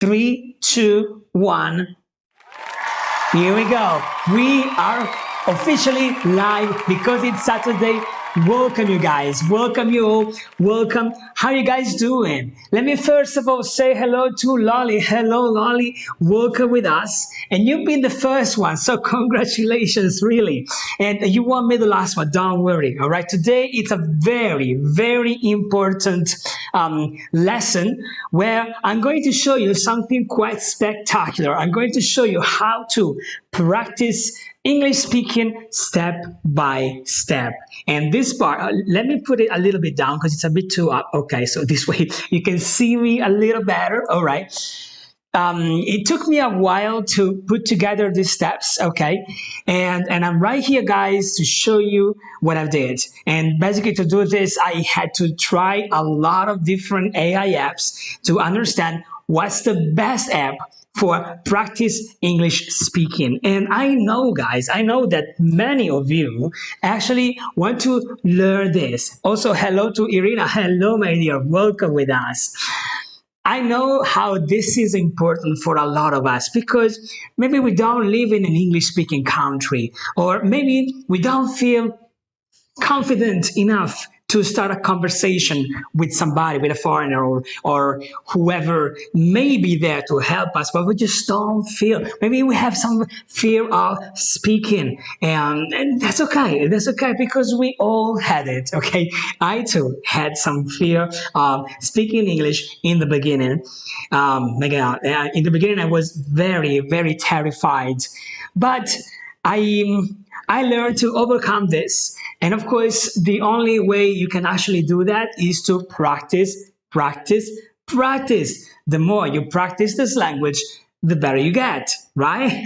3, 2, 1. Here we go. We are officially live because it's Saturday. Welcome you guys. Welcome you all. Welcome. How you guys doing? Let me first of all say hello to Lolly. Hello, Lolly. Welcome with us. And you've been the first one, so congratulations, really. And you won't be the last one. Don't worry. All right. Today it's a very, very important lesson where I'm going to show you something quite spectacular. I'm going to show you how to practice English speaking step by step. And this part, let me put it a little bit down because it's a bit too up. Okay, so this way you can see me a little better. All right. It took me a while to put together these steps, okay? And I'm right here, guys, to show you what I did. And basically to do this, I had to try a lot of different AI apps to understand what's the best app for practice English speaking. And I know, guys, I know that many of you actually want to learn this. Also, hello to Irina. Hello, my dear. Welcome with us. I know how this is important for a lot of us because maybe we don't live in an English speaking country, or maybe we don't feel confident enough to start a conversation with somebody, with a foreigner or whoever may be there to help us, but we just don't feel. Maybe we have some fear of speaking, and that's okay. That's okay because we all had it, okay? I too had some fear of speaking English in the beginning. In the beginning, I was very, very terrified, but I learned to overcome this. And of course, the only way you can actually do that is to practice, practice, practice. The more you practice this language, the better you get, right?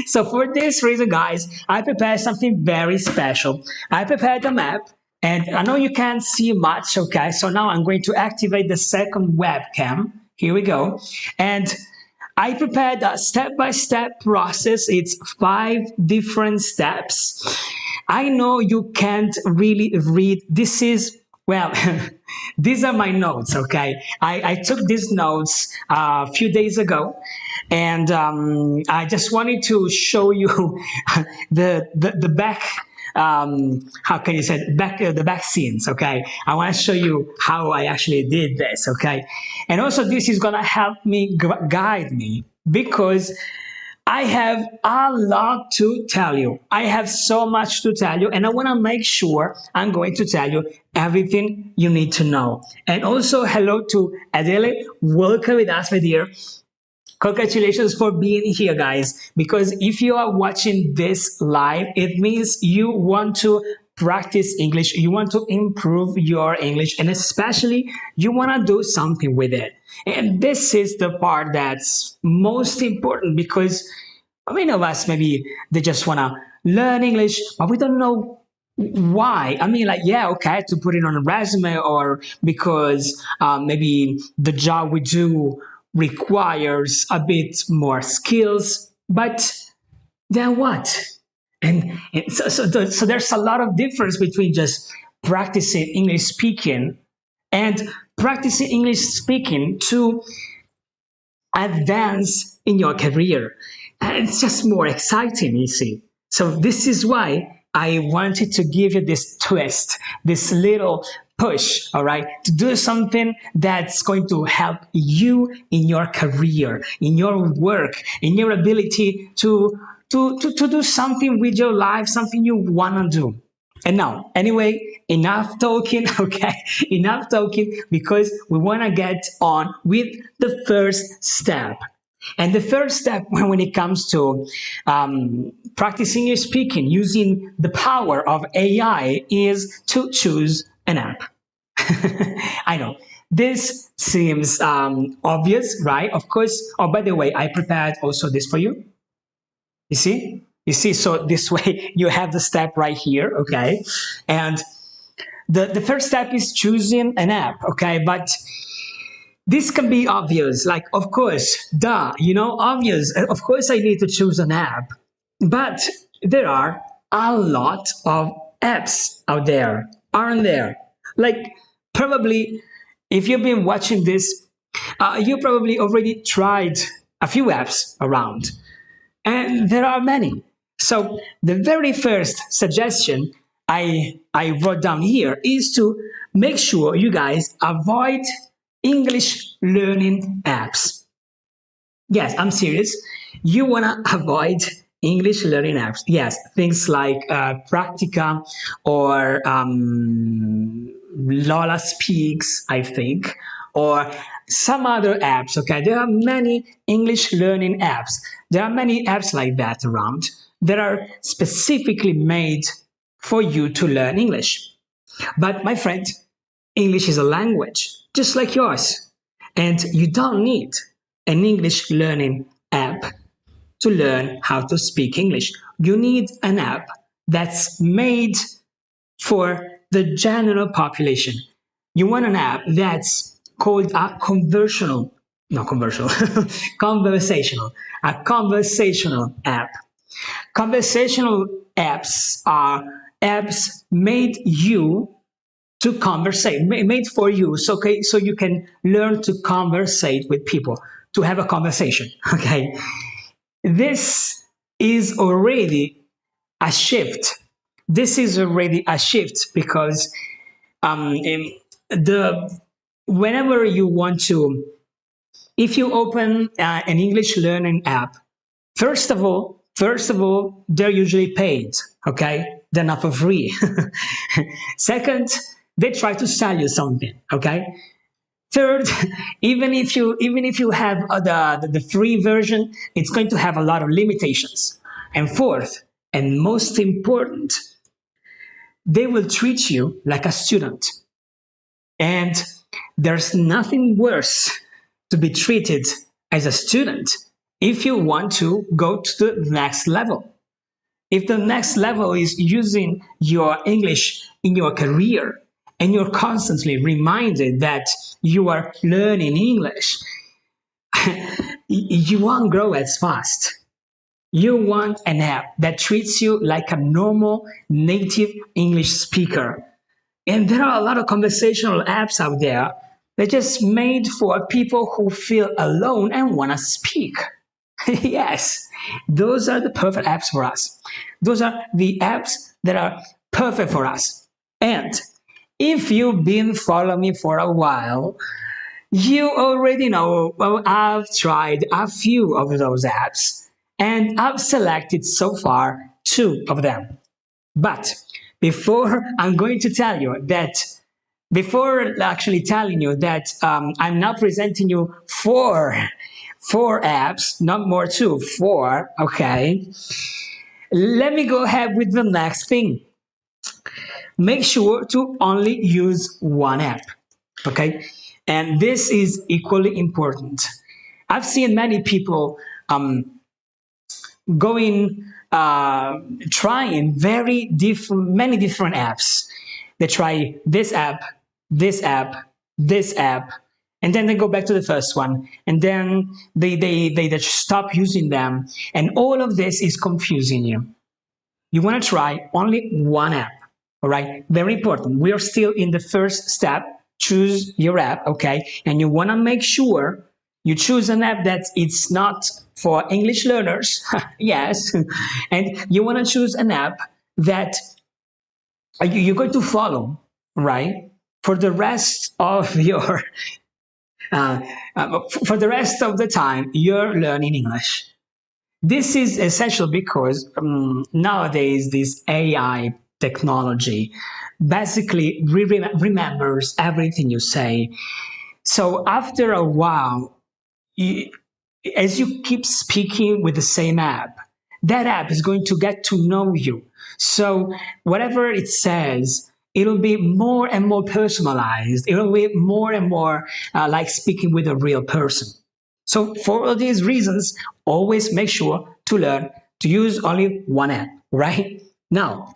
So for this reason, guys, I prepared something very special. I prepared a map. And I know you can't see much, okay? So now I'm going to activate the second webcam. Here we go. And I prepared a step-by-step process. It's 5 different steps. I know you can't really read. This is, well, these are my notes, okay? I took these notes a few days ago, and I just wanted to show you the back, how can you say it? The back scenes, okay? I want to show you how I actually did this, okay? And also this is gonna help me guide me because I have a lot to tell you. I have so much to tell you, and I want to make sure I'm going to tell you everything you need to know. And also hello to Adele. Welcome with us, my dear. Congratulations for being here, guys, because if you are watching this live, it means you want to practice English, you want to improve your English, and especially you want to do something with it. And this is the part that's most important because many of us, maybe they just want to learn English, but we don't know why. I mean, like, yeah, okay, to put it on a resume, or because maybe the job we do requires a bit more skills, but then what? So there's a lot of difference between just practicing English speaking and practicing English speaking to advance in your career. And it's just more exciting, you see. So this is why I wanted to give you this twist, this little push, all right, to do something that's going to help you in your career, in your work, in your ability to do something with your life, something you want to do. And now, anyway, enough talking, okay? Enough talking because we want to get on with the first step. And the first step when it comes to practicing your speaking using the power of AI is to choose an app. I know this seems obvious, right? Of course. Oh, by the way, I prepared also this for you. You see? You see, so this way you have the step right here, okay? And the first step is choosing an app, okay? But this can be obvious, like, of course, duh, obvious. Of course I need to choose an app. But there are a lot of apps out there, aren't there? Like, probably, if you've been watching this You probably already tried a few apps around, and there are many. So the very first suggestion I wrote down here is to make sure you guys avoid English learning apps. Yes, I'm serious. You want to avoid English learning apps. Yes, things like Practica or Lola Speaks, I think, or some other apps. Okay, there are many English learning apps. There are many apps like that around that are specifically made for you to learn English. But my friend, English is a language just like yours. And you don't need an English learning app to learn how to speak English. You need an app that's made for the general population. You want an app that's called a conversational, not conversational, conversational, a conversational app. Conversational apps are apps made you to conversate, made for you, so okay, so you can learn to conversate with people, to have a conversation. Okay, this is already a shift. This is already a shift because the whenever you want to, if you open an English learning app, first of all, they're usually paid. Okay, they're not for free. Second, they try to sell you something. Okay. Third, even if you have the free version, it's going to have a lot of limitations. And fourth, and most important, they will treat you like a student. And there's nothing worse to be treated as a student if you want to go to the next level. If the next level is using your English in your career and you're constantly reminded that you are learning English, you won't grow as fast. You want an app that treats you like a normal native English speaker. And there are a lot of conversational apps out there that are just made for people who feel alone and want to speak. Yes, those are the perfect apps for us. Those are the apps that are perfect for us. And if you've been following me for a while, you already know, well, I've tried a few of those apps and I've selected so far two of them. But before I'm going to tell you that, before actually telling you that I'm now presenting you four apps, not more, two, four, okay? Let me go ahead with the next thing. Make sure to only use one app, okay? And this is equally important. I've seen many people going trying many different apps. They try this app, this app, this app, and then they go back to the first one, and then they just stop using them, and all of this is confusing you. You want to try only one app. All right, very important. We are still in the first step. Choose your app, okay? And you want to make sure you choose an app that it's not for English learners. Yes. And you want to choose an app that you're going to follow, right? For the rest of your for the rest of the time you're learning English. This is essential because nowadays this AI technology basically remembers everything you say. So after a while, as you keep speaking with the same app, that app is going to get to know you. So whatever it says, it'll be more and more personalized. It'll be more and more like speaking with a real person. So for all these reasons, always make sure to learn to use only one app, right? Now,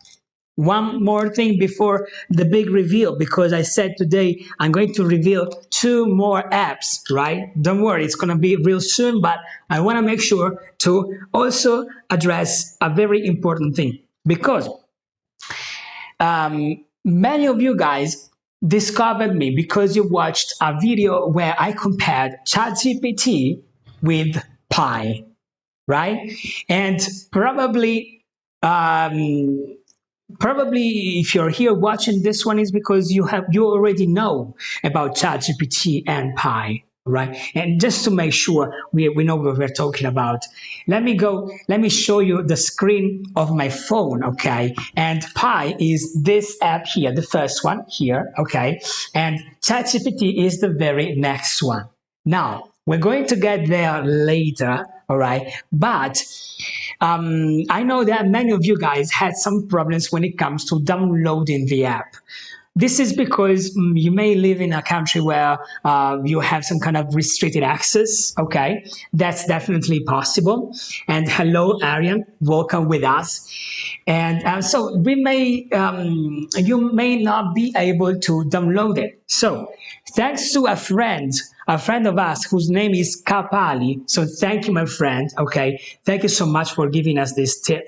one more thing before the big reveal, because I said today I'm going to reveal two more apps, right? Don't worry, it's going to be real soon, but I want to make sure to also address a very important thing, because many of you guys discovered me because you watched a video where I compared ChatGPT with Pi, right? And um, probably if you're here watching this one is because you already know about ChatGPT and Pi, right? And just to make sure we know what we're talking about, let me show you the screen of my phone, okay? And Pi is this app here, the first one here, okay? And ChatGPT is the very next one. Now, we're going to get there later, all right? But I know that many of you guys had some problems when it comes to downloading the app. This is because you may live in a country where you have some kind of restricted access. Okay, that's definitely possible. And hello, Arian, welcome with us. And so you may not be able to download it. So thanks to a friend of us whose name is Kapali. So thank you, my friend. Okay, thank you so much for giving us this tip.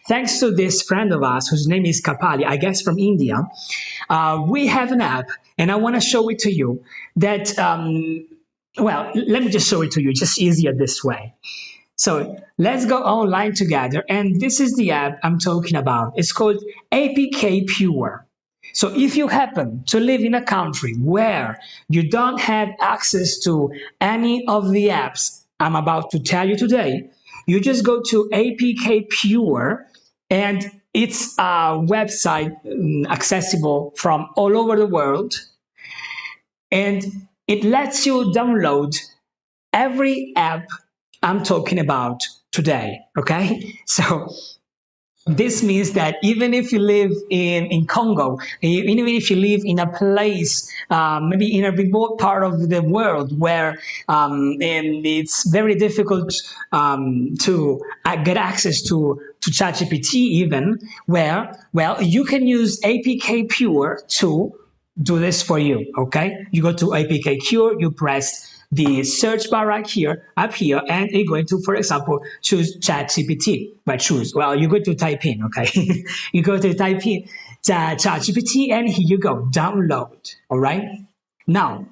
Thanks to this friend of us whose name is Kapali, I guess from India, we have an app, and I want to show it to you. Well, let me just show it to you. Just easier this way. So let's go online together, and this is the app I'm talking about. It's called APK Pure. So if you happen to live in a country where you don't have access to any of the apps I'm about to tell you today, you just go to APK Pure, and it's a website accessible from all over the world, and it lets you download every app I'm talking about today, okay? So this means that even if you live in Congo, even if you live in a place, maybe in a remote part of the world where and it's very difficult to get access to ChatGPT even, well, you can use APK Pure to do this for you, okay? You go to APK Pure, you press the search bar right here, up here, and you're going to, for example, choose ChatGPT. But choose, well, you're going to type in, okay? You go to type in ChatGPT, and here you go, download, all right? Now,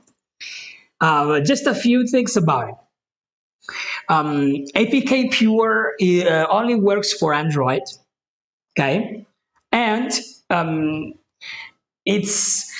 just a few things about it. APK Pure only works for Android, okay? And it's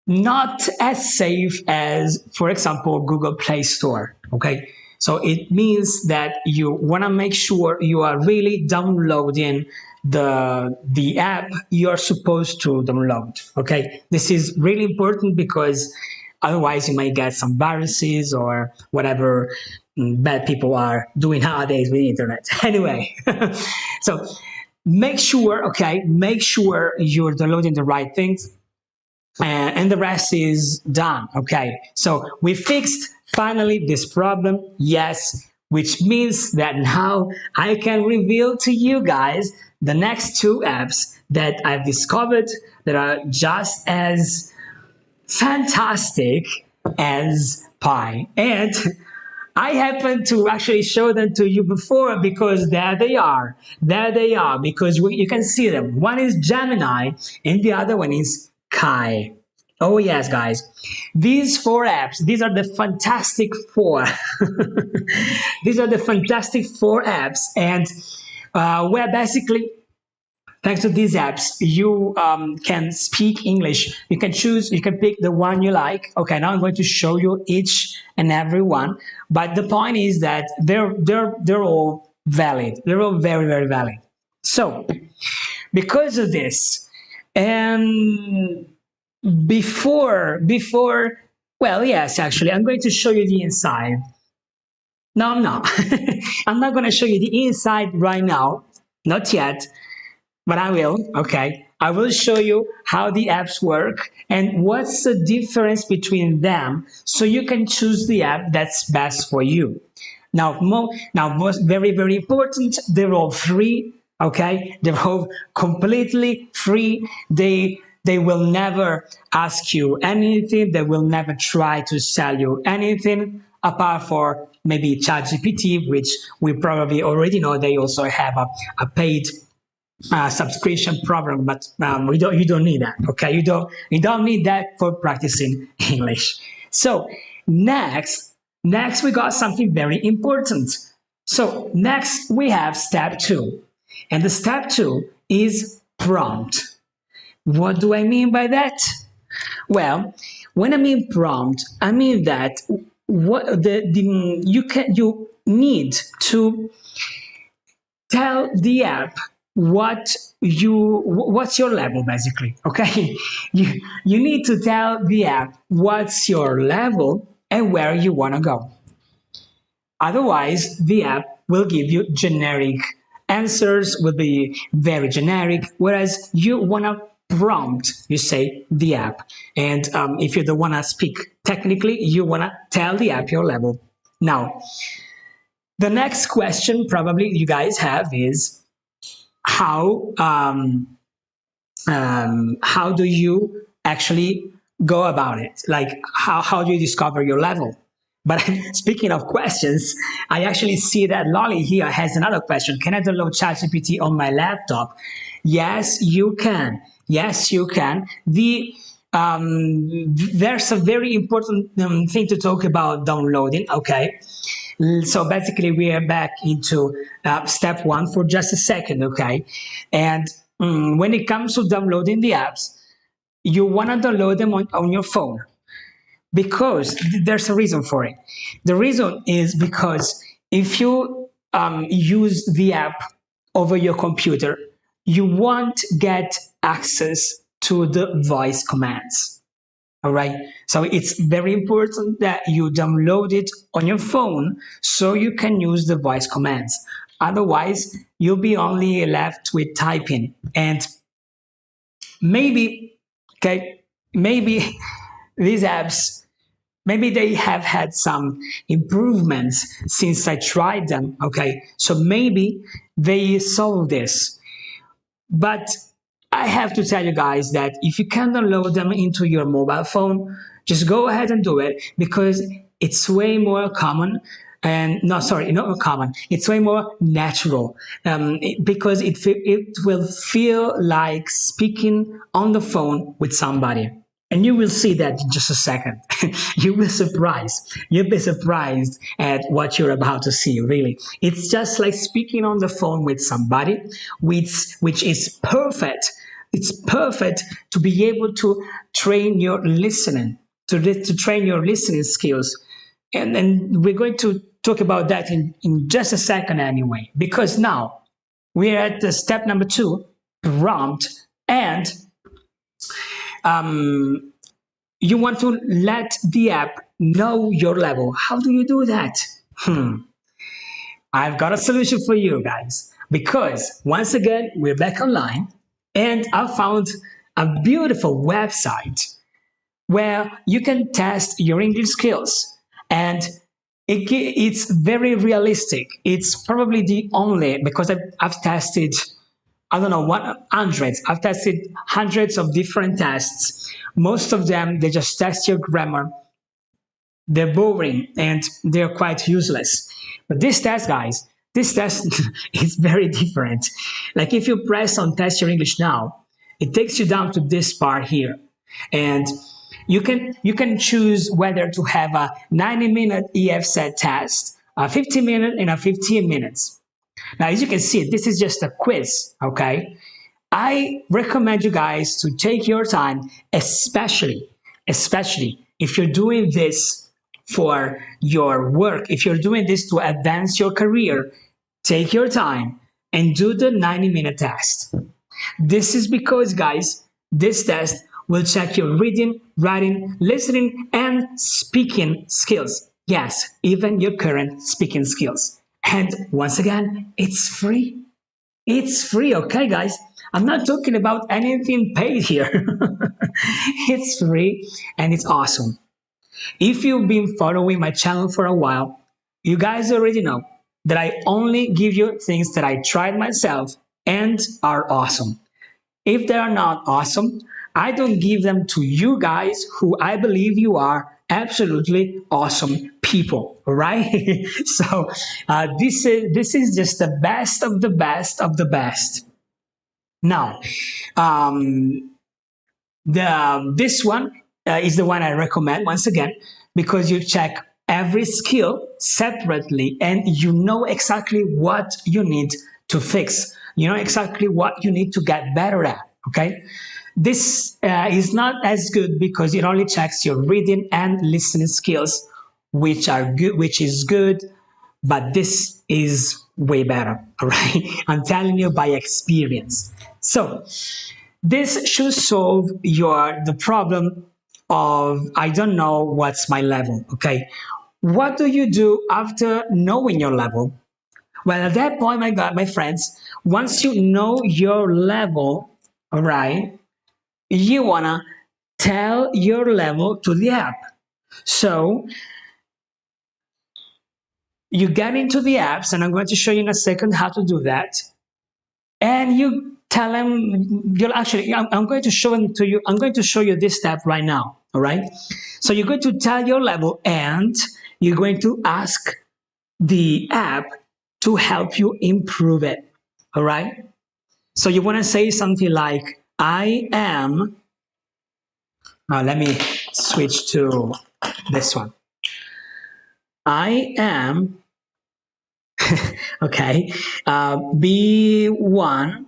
not as safe as, for example, Google Play Store, okay? So it means that you want to make sure you are really downloading the app you're supposed to download, okay? This is really important because otherwise you might get some viruses or whatever bad people are doing nowadays with the internet. Anyway, so make sure, okay, make sure you're downloading the right things, and the rest is done. Okay, so we fixed finally this problem, yes, which means that now I can reveal to you guys the next two apps that I've discovered that are just as fantastic as Pi. And I happened to actually show them to you before because there they are. There they are, because you can see them. One is Gemini and the other one is Kai. Oh yes, guys. These four apps, these are the fantastic four. These are the fantastic four apps, and where basically, thanks to these apps, you can speak English. You can choose, you can pick the one you like. Okay, now I'm going to show you each and every one. But the point is that they're all valid. They're all very, very valid. So, because of this, and before, well, yes, actually, I'm going to show you the inside. No, I'm not. I'm not going to show you the inside right now. Not yet. But I will, okay? I will show you how the apps work and what's the difference between them so you can choose the app that's best for you. Now, most very, very important, they're all free, okay? They're all completely free. They will never ask you anything. They will never try to sell you anything apart for maybe ChatGPT, which we probably already know they also have a paid subscription program, but you don't need that. Okay, you don't need that for practicing English. So next we got something very important. So next we have step two, and the step two is prompt. What do I mean by that? Well, when I mean prompt, I mean that what you need to tell the app what's your level basically. Okay, you need to tell the app what's your level and where you want to go. Otherwise the app will give you generic answers, will be very generic, whereas you want to prompt, you say, the app. And if you don't want to speak technically, you want to tell the app your level. Now the next question probably you guys have is how how do you actually go about it? Like how do you discover your level? But speaking of questions, I actually see that Lolly here has another question. Can I download ChatGPT on my laptop? Yes, you can. Yes, you can. There's a very important thing to talk about downloading. Okay, so basically we are back into step one for just a second. Okay, and when it comes to downloading the apps, you want to download them on your phone because there's a reason for it. The reason is because if you use the app over your computer, you won't get access to the voice commands. All right. So it's very important that you download it on your phone so you can use the voice commands. Otherwise, you'll be only left with typing. And maybe, okay, maybe these apps, maybe they have had some improvements since I tried them. Okay. So maybe they solve this. But I have to tell you guys that if you can download them into your mobile phone, just go ahead and do it because it's way more common. And no, sorry, not common. It's way more natural because it will feel like speaking on the phone with somebody. And you will see that in just a second. You'll be surprised. You'll be surprised at what you're about to see, really. It's just like speaking on the phone with somebody, which is perfect. It's perfect to be able to train your listening, to train your listening skills. And then we're going to talk about that in just a second anyway, because now we're at the step number two, prompt, and you want to let the app know your level. How do you do that? I've got a solution for you guys, because once again, we're back online and I found a beautiful website where you can test your English skills, and it's very realistic. It's probably the only, because I've tested, I don't know, hundreds. I've tested hundreds of different tests. Most of them, they just test your grammar. They're boring and they're quite useless. But this test, guys, this test is very different. Like if you press on test your English now, it takes you down to this part here. And you can choose whether to have a 90-minute EF-set test, a 50-minute, and a 15 minutes. Now, as you can see, this is just a quiz, okay? I recommend you guys to take your time, especially if you're doing this for your work, if you're doing this to advance your career, take your time and do the 90-minute test. This is because, guys, this test will check your reading, writing, listening, and speaking skills. Yes, even your current speaking skills. And once again, it's free. It's free, okay, guys? I'm not talking about anything paid here. It's free and it's awesome. If you've been following my channel for a while, you guys already know that I only give you things that I tried myself and are awesome. If they are not awesome, I don't give them to you guys who I believe you are absolutely awesome people, right? So this is just the best of the best of the best. Now, um, this one is the one I recommend once again because you check every skill separately and you know exactly what you need to fix. You know exactly what you need to get better at. Okay, this is not as good because it only checks your reading and listening skills, which are good, which is good, but this is way better. All right, I'm telling you by experience. So this should solve the problem of I don't know what's my level. Okay, what do you do after knowing your level? Well, at that point, my God, my friends, once you know your level, all right, you wanna tell your level to the app. So you get into the apps, and I'm going to show you in a second how to do that. And you tell them you'll actually I'm going to show them to you. I'm going to show you this step right now. All right. So you're going to tell your level, and you're going to ask the app to help you improve it. All right. So you want to say something like, "I am." Now let me switch to this one. I am okay. B1,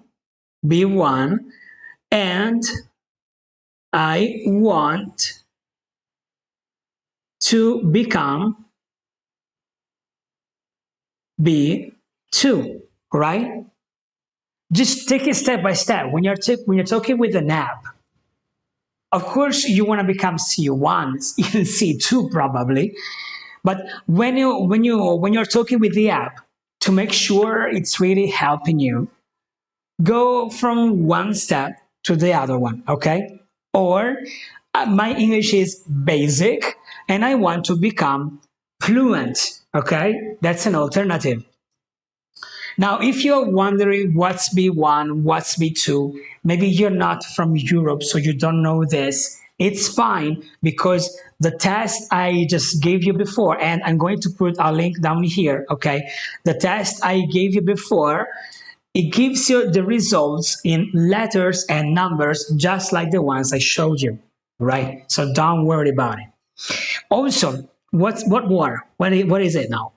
and I want to become B2, right? Just take it step by step. When you're talking with an app, of course you want to become C1, even C2 probably. But when you're talking with the app, to make sure it's really helping you, go from one step to the other one, okay? Or my English is basic and I want to become fluent, okay? That's an alternative. Now, if you're wondering what's B1, what's B2, maybe you're not from Europe, so you don't know this, it's fine because the test I just gave you before, and I'm going to put a link down here, okay? The test I gave you before, it gives you the results in letters and numbers, just like the ones I showed you, right? So don't worry about it. Also, what more? What is it now?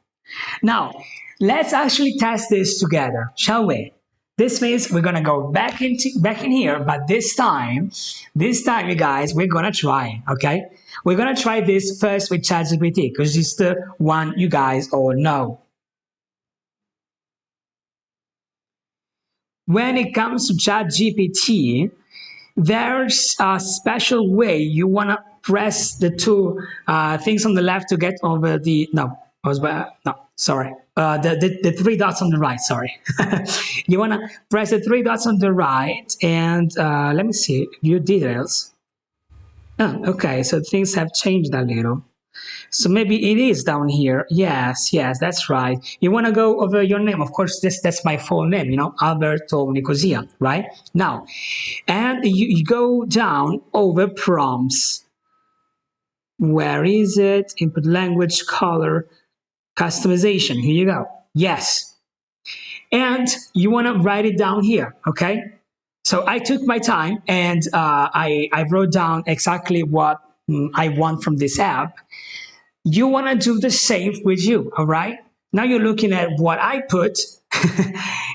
Now, let's actually test this together, shall we? This means we're gonna go back in here, but this time, you guys, we're gonna try, okay? We're gonna try this first with ChatGPT because it's the one you guys all know. When it comes to ChatGPT, there's a special way you want to press the two things on the left to get over the no I was no sorry the three dots on the right, sorry. You want to press the three dots on the right and let me see view details. Oh, okay, so things have changed a little. So maybe it is down here. Yes, yes, that's right. You want to go over your name. Of course, that's my full name, you know, Alberto Nicosia, right? Now, and you go down over prompts. Where is it? Input language, color, customization. Here you go. Yes. And you want to write it down here, okay? So I took my time and I wrote down exactly what I want from this app. You want to do the same with you, all right? Now you're looking at what I put.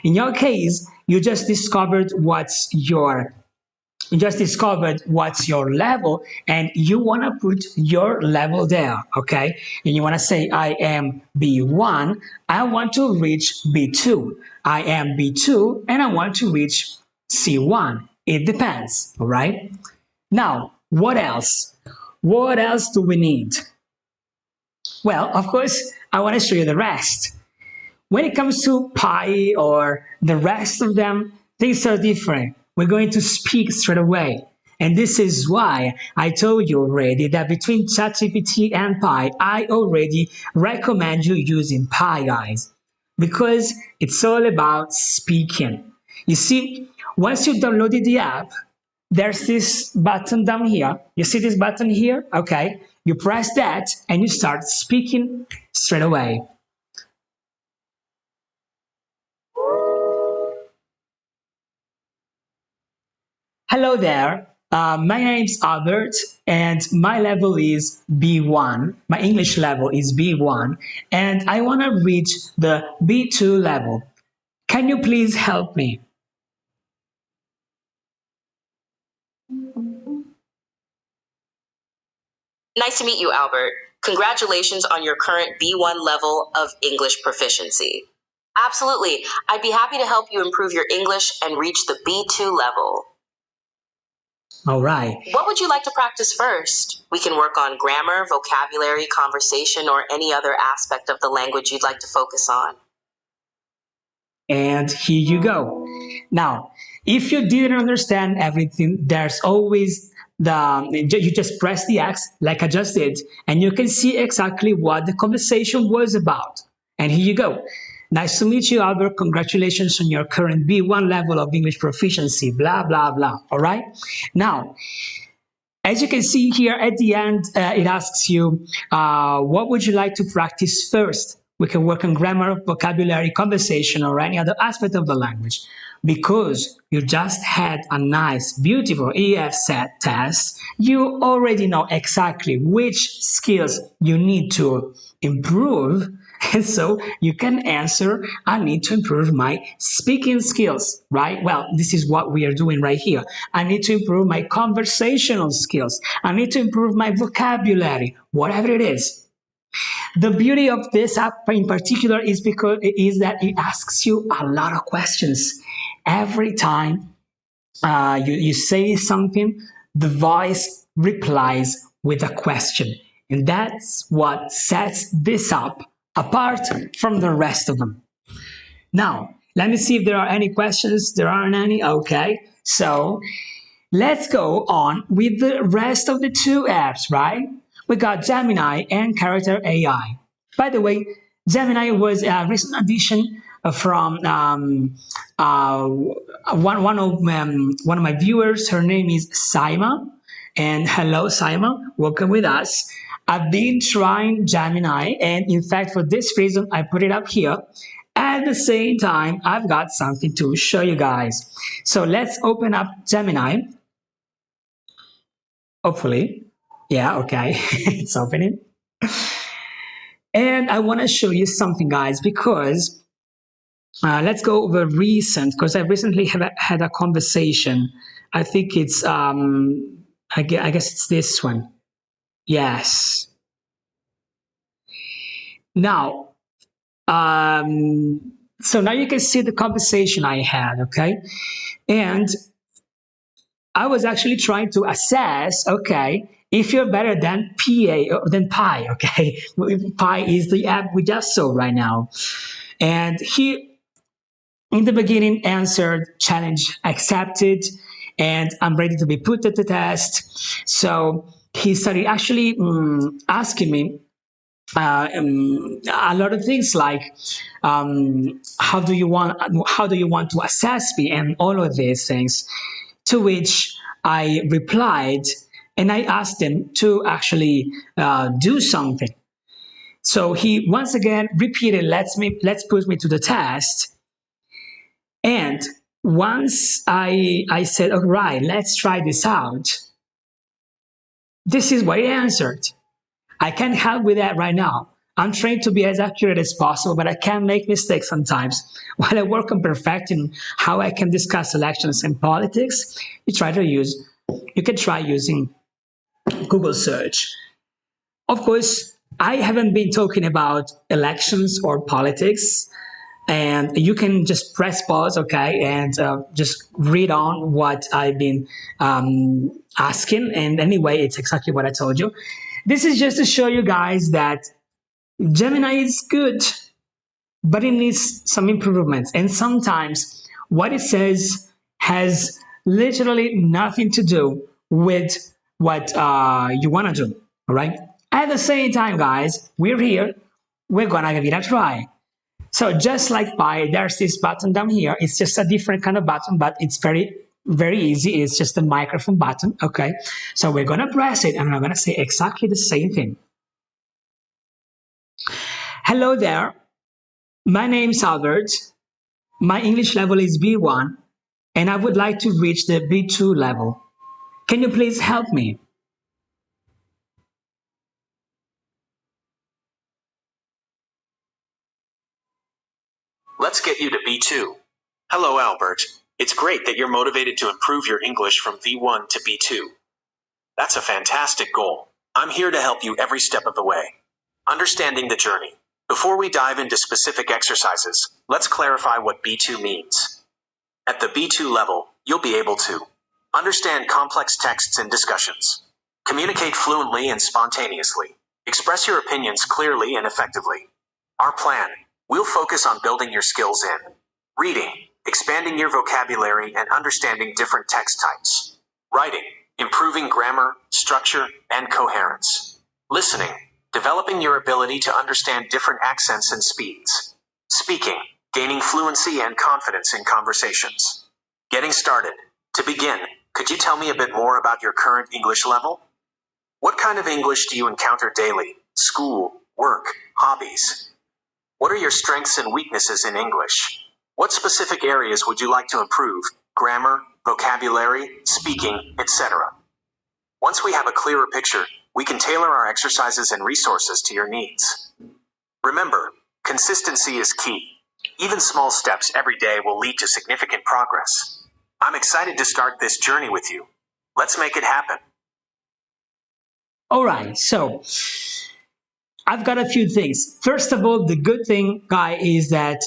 In your case, you just discovered what's your level and you want to put your level there, okay? And you want to say, I am B1, I want to reach B2. I am B2 and I want to reach C1. It depends, all right? Now, what else? What else do we need? Well, of course, I want to show you the rest. When it comes to Pi or the rest of them, things are different. We're going to speak straight away. And this is why I told you already that between ChatGPT and Pi, I already recommend you using Pi, guys, because it's all about speaking. You see, once you've downloaded the app, there's this button down here. You see this button here? Okay. You press that and you start speaking straight away. Hello there. My name's Albert, and my level is B1. My English level is B1, and I want to reach the B2 level. Can you please help me? Nice to meet you, Albert. Congratulations on your current B1 level of English proficiency. Absolutely. I'd be happy to help you improve your English and reach the B2 level. All right. What would you like to practice first? We can work on grammar, vocabulary, conversation, or any other aspect of the language you'd like to focus on. And here you go. Now, if you didn't understand everything, there's always you just press the X like I just did, and you can see exactly what the conversation was about. And here you go. Nice to meet you, Albert. Congratulations on your current B1 level of English proficiency, blah, blah, blah. All right. Now, as you can see here at the end, it asks you, what would you like to practice first? We can work on grammar, vocabulary, conversation, or any other aspect of the language. Because you just had a nice, beautiful EF set test, you already know exactly which skills you need to improve. And so you can answer, I need to improve my speaking skills, right? Well, this is what we are doing right here. I need to improve my conversational skills. I need to improve my vocabulary, whatever it is. The beauty of this app in particular is that it asks you a lot of questions. Every time you say something, the voice replies with a question. And that's what sets this up apart from the rest of them. Now, let me see if there are any questions. There aren't any. Okay. So let's go on with the rest of the two apps, right? We got Gemini and Character AI. By the way, Gemini was a recent addition from one of my viewers. Her name is Saima, and hello, Saima, welcome with us. I've been trying Gemini, and in fact, for this reason, I put it up here. At the same time, I've got something to show you guys. So let's open up Gemini. Hopefully. Yeah, okay. It's opening. And I want to show you something, guys, because let's go over recent, because I recently have had a conversation. I think it's, I guess it's this one. Yes. Now, so now you can see the conversation I had, okay? And I was actually trying to assess, okay, if you're better than Pi, okay? Pi is the app we just saw right now. And he, in the beginning, answered challenge accepted, and I'm ready to be put to the test. So he started actually asking me a lot of things like how do you want to assess me and all of these things, to which I replied and I asked him to actually do something. So he once again repeated, let's put me to the test. And once I said, all right, let's try this out, this is what he answered. I can't help with that right now. I'm trained to be as accurate as possible, but I can make mistakes sometimes. While I work on perfecting how I can discuss elections and politics, you can try using Google search. Of course, I haven't been talking about elections or politics, and you can just press pause, okay, and just read on what I've been asking. And anyway, it's exactly what I told you. This is just to show you guys that Gemini is good, but it needs some improvements. And sometimes what it says has literally nothing to do with what you want to do. All right. At the same time, guys, we're here. We're gonna give it a try. So just like Pi, there's this button down here. It's just a different kind of button, but it's very easy. It's just a microphone button. Okay. So we're gonna press it, and I'm gonna say exactly the same thing. Hello there. My name's Albert. My English level is B1, and I would like to reach the B2 level. Can you please help me? Let's get you to B2. Hello, Albert. It's great that you're motivated to improve your English from V1 to B2. That's a fantastic goal. I'm here to help you every step of the way. Understanding the journey. Before we dive into specific exercises, let's clarify what B2 means. At the B2 level, you'll be able to understand complex texts and discussions, communicate fluently and spontaneously, express your opinions clearly and effectively. Our plan: we'll focus on building your skills in reading, expanding your vocabulary and understanding different text types; writing, improving grammar, structure, and coherence; listening, developing your ability to understand different accents and speeds; speaking, gaining fluency and confidence in conversations. Getting started. To begin, could you tell me a bit more about your current English level? What kind of English do you encounter daily? School, work, hobbies? What are your strengths and weaknesses in English? What specific areas would you like to improve? Grammar, vocabulary, speaking, etc. Once we have a clearer picture, we can tailor our exercises and resources to your needs. Remember, consistency is key. Even small steps every day will lead to significant progress. I'm excited to start this journey with you. Let's make it happen. All right, so I've got a few things. First of all, the good thing, guy, is that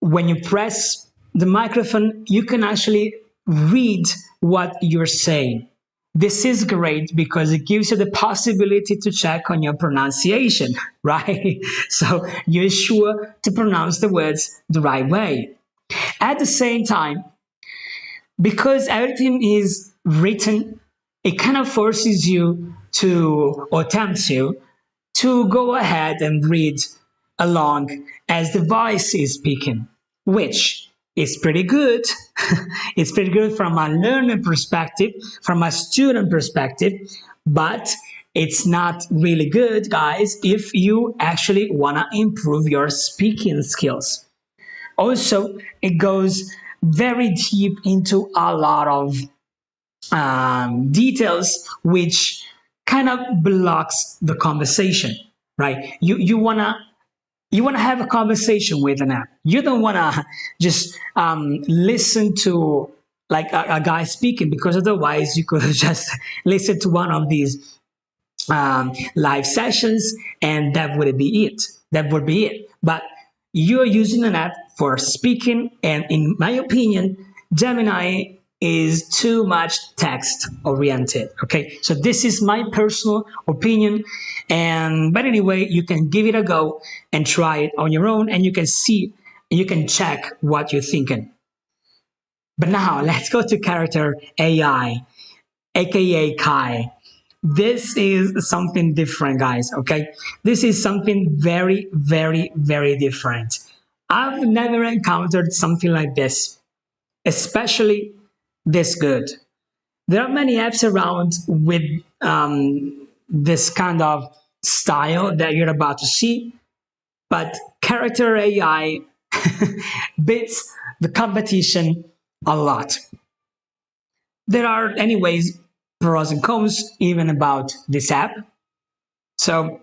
when you press the microphone, you can actually read what you're saying. This is great because it gives you the possibility to check on your pronunciation, right? So you're sure to pronounce the words the right way. At the same time, because everything is written, it kind of forces you to, or tempts you to go ahead and read along as the voice is speaking, which is pretty good. It's pretty good from a learner perspective, from a student perspective, but it's not really good, guys, if you actually want to improve your speaking skills. Also, it goes very deep into a lot of details, which kind of blocks the conversation, right? You wanna have a conversation with an app. You don't wanna just listen to like a guy speaking, because otherwise you could just listen to one of these live sessions, and that would be it. That would be it. But you're using an app for speaking, and in my opinion, Gemini is too much text oriented. Okay, so this is my personal opinion, and but anyway, you can give it a go and try it on your own, and you can see, you can check what you're thinking. But now let's go to character AI, aka Kai. This is something different, guys. Okay, this is something very, very, very different. I've never encountered something like this, especially this good. There are many apps around with this kind of style that you're about to see, but character AI beats the competition a lot. There are, anyways, pros and cons even about this app. So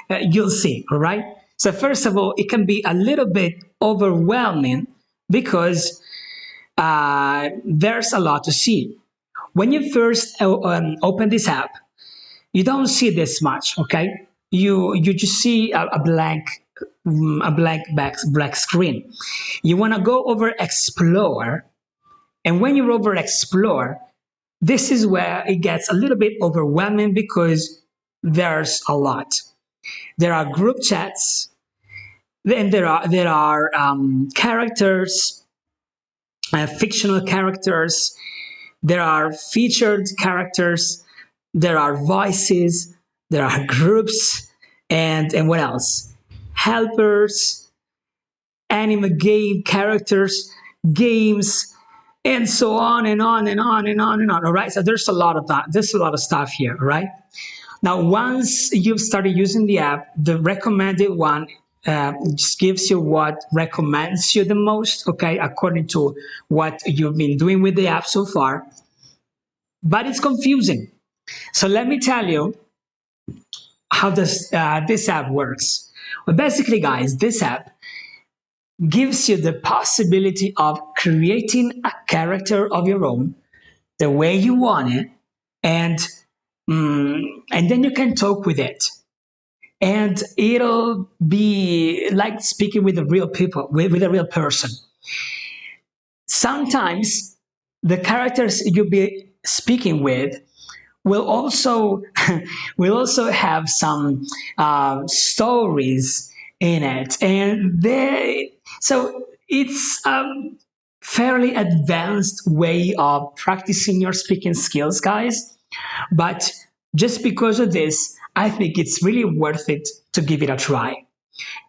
you'll see, all right? So first of all, it can be a little bit overwhelming because there's a lot to see. When you first open this app, you don't see this much, okay? You just see a blank black screen. You want to go over explore, and when you over explore, this is where it gets a little bit overwhelming because there's a lot. There are group chats, then there are characters, fictional characters. There are featured characters. There are voices. There are groups, and what else? Helpers, anime game characters, games, and so on and on and on and on and on. All right. So there's a lot of that. There's a lot of stuff here. All right. Now, once you've started using the app, the recommended one just gives you what recommends you the most, okay, according to what you've been doing with the app so far. But it's confusing. So let me tell you how this app works. Well, basically, guys, this app gives you the possibility of creating a character of your own the way you want it, and and then you can talk with it, and it'll be like speaking with the real people, with a real person. Sometimes the characters you'll be speaking with will also will also have some stories in it, and they so it's a fairly advanced way of practicing your speaking skills, guys. But just because of this, I think it's really worth it to give it a try.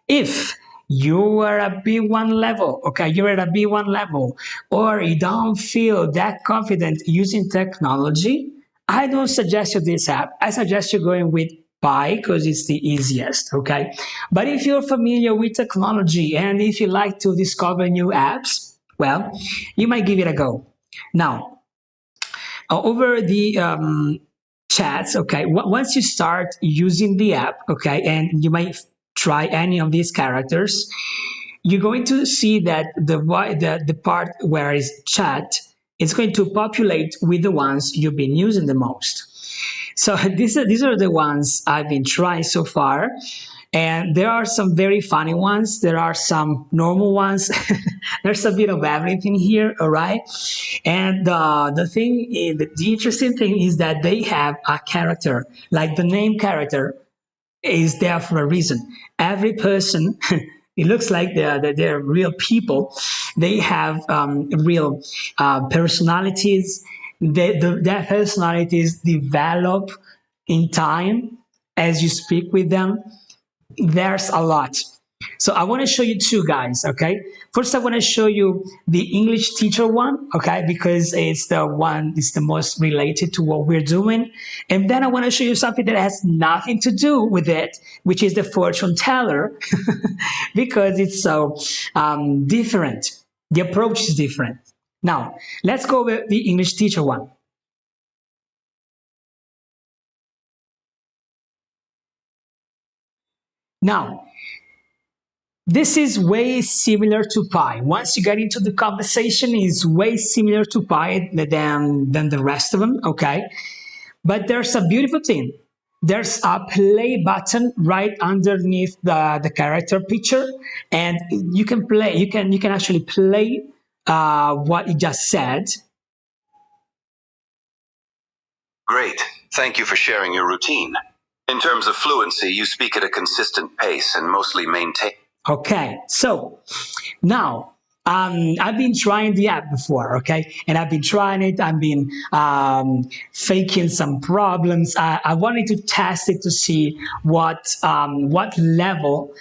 If you are a B1 level, okay, you're at a B1 level, or you don't feel that confident using technology, I don't suggest you this app. I suggest you going with Pi because it's the easiest, okay? But if you're familiar with technology and if you like to discover new apps, well, you might give it a go. Now, over the chats, okay, once you start using the app, okay, and you might try any of these characters, you're going to see that the part where is chat is going to populate with the ones you've been using the most. So these are the ones I've been trying so far. And there are some very funny ones. There are some normal ones. There's a bit of everything here, all right? And the interesting thing is that they have a character, like the name character is there for a reason. Every person, it looks like they're real people. They have real personalities. Their personalities develop in time as you speak with them. There's a lot. So I want to show you two, guys, okay? First, I want to show you the English teacher one, okay? Because it's the most related to what we're doing. And then I want to show you something that has nothing to do with it, which is the fortune teller, because it's so different. The approach is different. Now, let's go with the English teacher one. Now, this is way similar to Pi. Once you get into the conversation, it's way similar to Pi than the rest of them, okay? But there's a beautiful thing. There's a play button right underneath the character picture, and you can play. You can actually play what you just said. Great. Thank you for sharing your routine. In terms of fluency, you speak at a consistent pace and mostly maintain. Okay, so now I've been trying the app before, okay, and I've been trying it. I've been faking some problems. I wanted to test it to see what level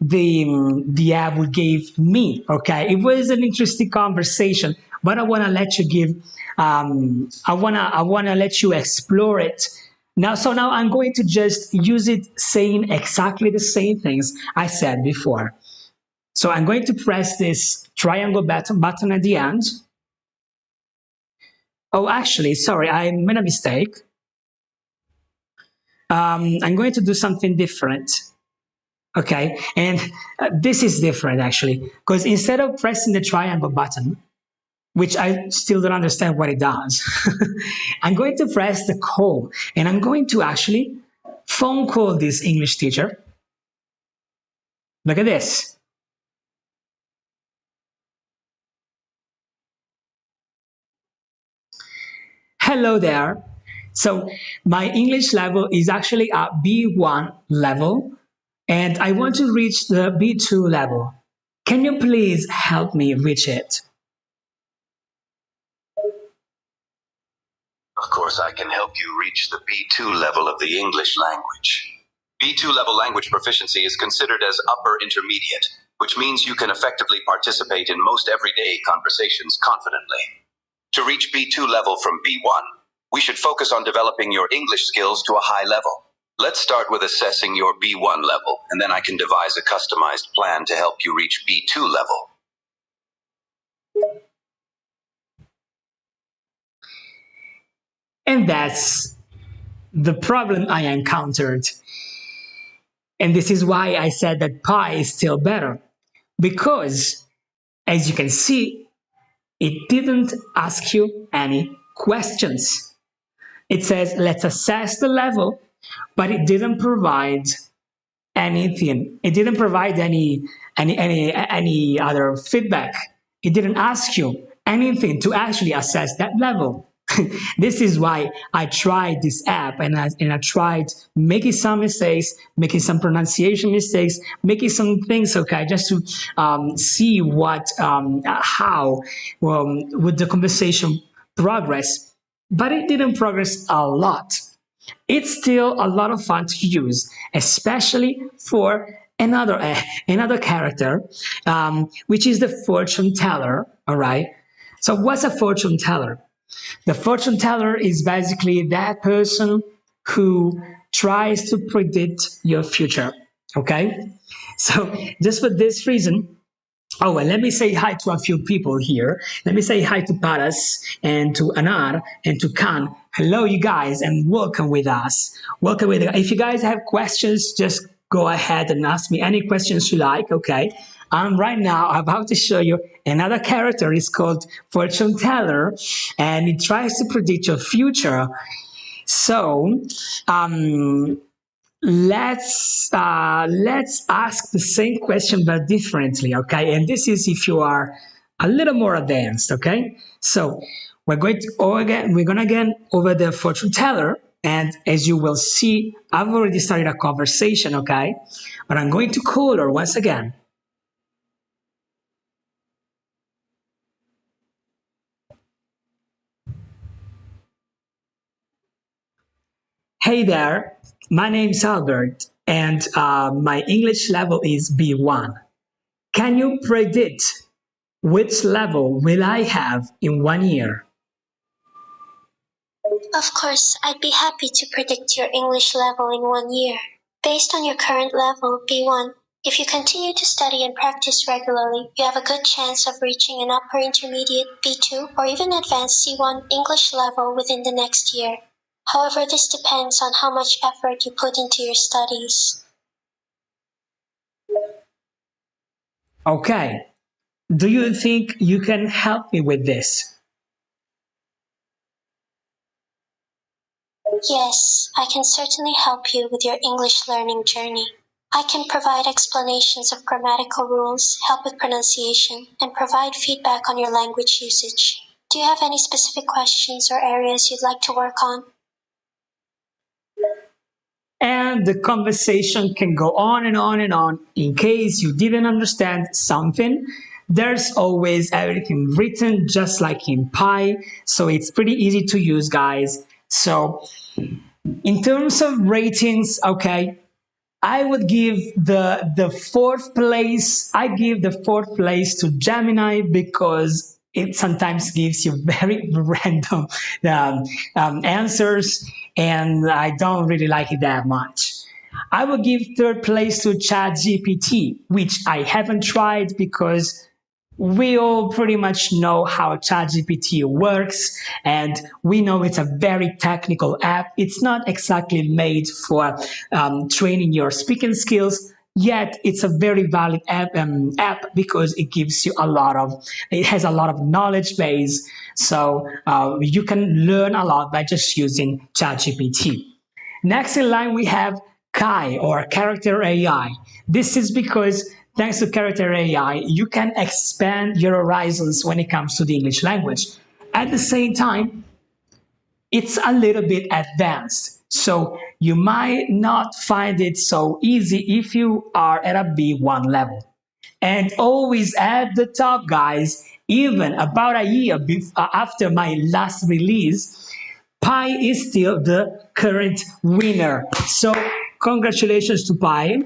the app would give me. Okay, it was an interesting conversation, but I want to let you give. I wanna let you explore it. Now, so now I'm going to just use it saying exactly the same things I said before. So I'm going to press this triangle button at the end. Oh, actually, sorry, I made a mistake. I'm going to do something different. Okay, and this is different actually, because instead of pressing the triangle button, which I still don't understand what it does, I'm going to press the call, and I'm going to actually phone call this English teacher. Look at this. Hello there. So my English level is actually a B1 level, and I want to reach the B2 level. Can you please help me reach it? Of course, I can help you reach the B2 level of the English language. B2 level language proficiency is considered as upper intermediate, which means you can effectively participate in most everyday conversations confidently. To reach B2 level from B1, we should focus on developing your English skills to a high level. Let's start with assessing your B1 level, and then I can devise a customized plan to help you reach B2 level. And that's the problem I encountered. And this is why I said that Pi is still better. Because, as you can see, it didn't ask you any questions. It says, let's assess the level, but it didn't provide anything. It didn't provide any other feedback. It didn't ask you anything to actually assess that level. This is why I tried this app, and I tried making some mistakes, making some pronunciation mistakes, making some things, okay, just to see how would the conversation progress. But it didn't progress a lot. It's still a lot of fun to use, especially for another character, which is the fortune teller. All right. So what's a fortune teller? The fortune teller is basically that person who tries to predict your future. Okay. So just for this reason, oh, and let me say hi to a few people here. Let me say hi to Paras and to Anar and to Khan. Hello, you guys, and welcome with us. Welcome with us. If you guys have questions, just go ahead and ask me any questions you like, okay? I'm right now about to show you another character. It's called Fortune Teller, and it tries to predict your future. So, let's ask the same question but differently, okay? And this is if you are a little more advanced, okay? So we're gonna again over the fortune teller, and as you will see, I've already started a conversation, okay? But I'm going to call her once again. Hey there, my name's Albert, and my English level is B1. Can you predict which level will I have in 1 year? Of course, I'd be happy to predict your English level in 1 year. Based on your current level, B1, if you continue to study and practice regularly, you have a good chance of reaching an upper intermediate B2 or even advanced C1 English level within the next year. However, this depends on how much effort you put into your studies. Okay, do you think you can help me with this? Yes, I can certainly help you with your English learning journey. I can provide explanations of grammatical rules, help with pronunciation, and provide feedback on your language usage. Do you have any specific questions or areas you'd like to work on? And the conversation can go on and on and on. In case you didn't understand something, there's always everything written just like in Pi, so it's pretty easy to use, guys. So in terms of ratings, okay, I would give the fourth place. I give the fourth place to Gemini because it sometimes gives you very random answers, and I don't really like it that much. I would give third place to ChatGPT, which I haven't tried because we all pretty much know how ChatGPT works, and we know it's a very technical app. It's not exactly made for training your speaking skills, yet it's a very valid app because it gives you it has a lot of knowledge base, so you can learn a lot by just using ChatGPT. Next in line, we have Kai, or Character AI. This is because thanks to Character AI, you can expand your horizons when it comes to the English language. At the same time, it's a little bit advanced. So you might not find it so easy if you are at a B1 level. And always at the top, guys, even about a year after my last release, Pi is still the current winner. So congratulations to Pi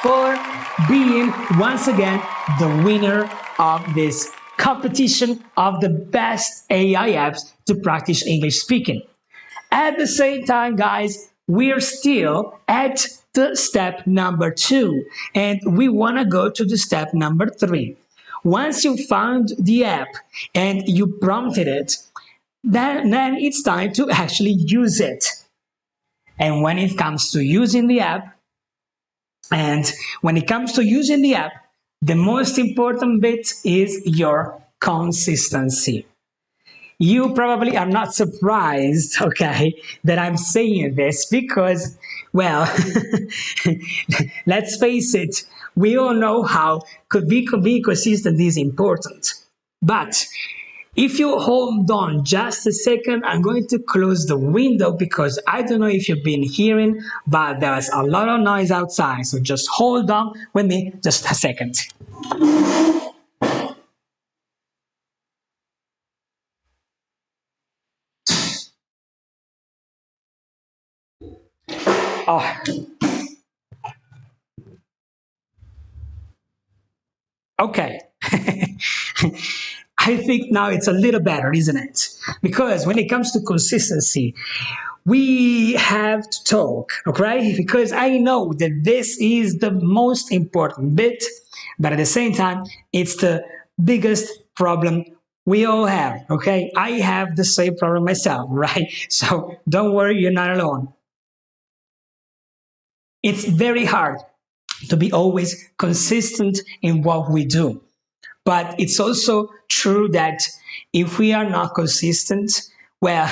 for being once again the winner of this competition of the best AI apps to practice English speaking. At the same time, guys, we're still at the step number 2, and we want to go to the step number 3. Once you found the app and you prompted it, then it's time to actually use it. And when it comes to using the app, the most important bit is your consistency. You probably are not surprised, okay, that I'm saying this because, well, let's face it, we all know how being consistent is important. But if you hold on just a second, I'm going to close the window because I don't know if you've been hearing, but there's a lot of noise outside. So just hold on with me just a second. Oh, okay. I think now it's a little better, isn't it? Because when it comes to consistency, we have to talk, okay? Because I know that this is the most important bit, but at the same time, it's the biggest problem we all have, okay? I have the same problem myself, right? So don't worry, you're not alone. It's very hard to be always consistent in what we do. But it's also true that if we are not consistent, well,